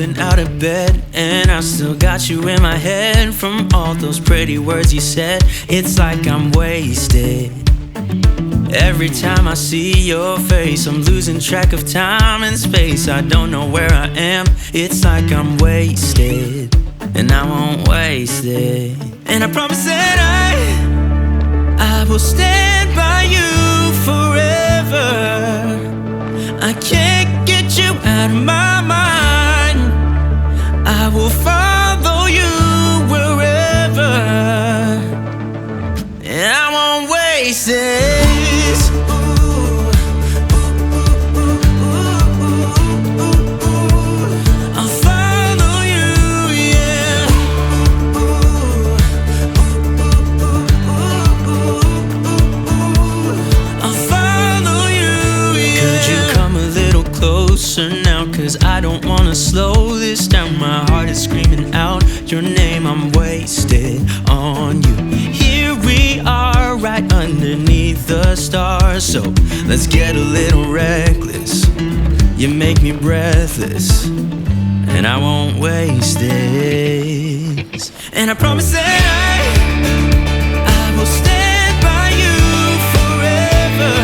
rolling out of bed, and I still got you in my head from all those pretty words you said. It's like I'm wasted. Every time I see your face, I'm losing track of time and space. I don't know where I am. It's like I'm wasted, and I won't waste it. And I promise that I will stand by you forever. I can't get you out of my mind. I will follow you wherever, and I won't waste it. Now, cause I don't wanna slow this down. My heart is screaming out your name. I'm wasted on you. Here we are, right underneath the stars. So let's get a little reckless. You make me breathless, and I won't waste this. And I promise that I will stand by you forever.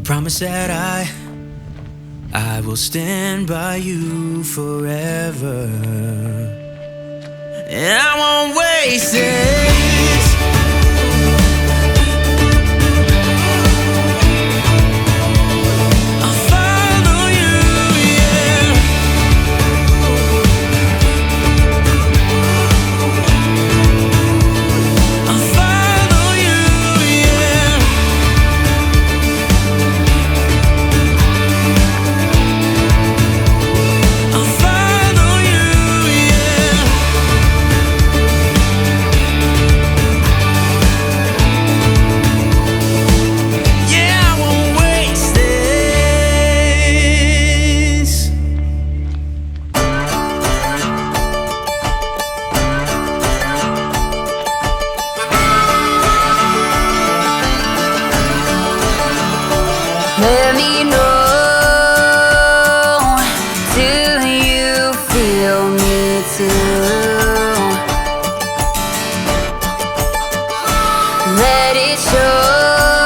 Promise that I will stand by you forever, and I won't waste it. Let me know, do you feel me too? Let it show.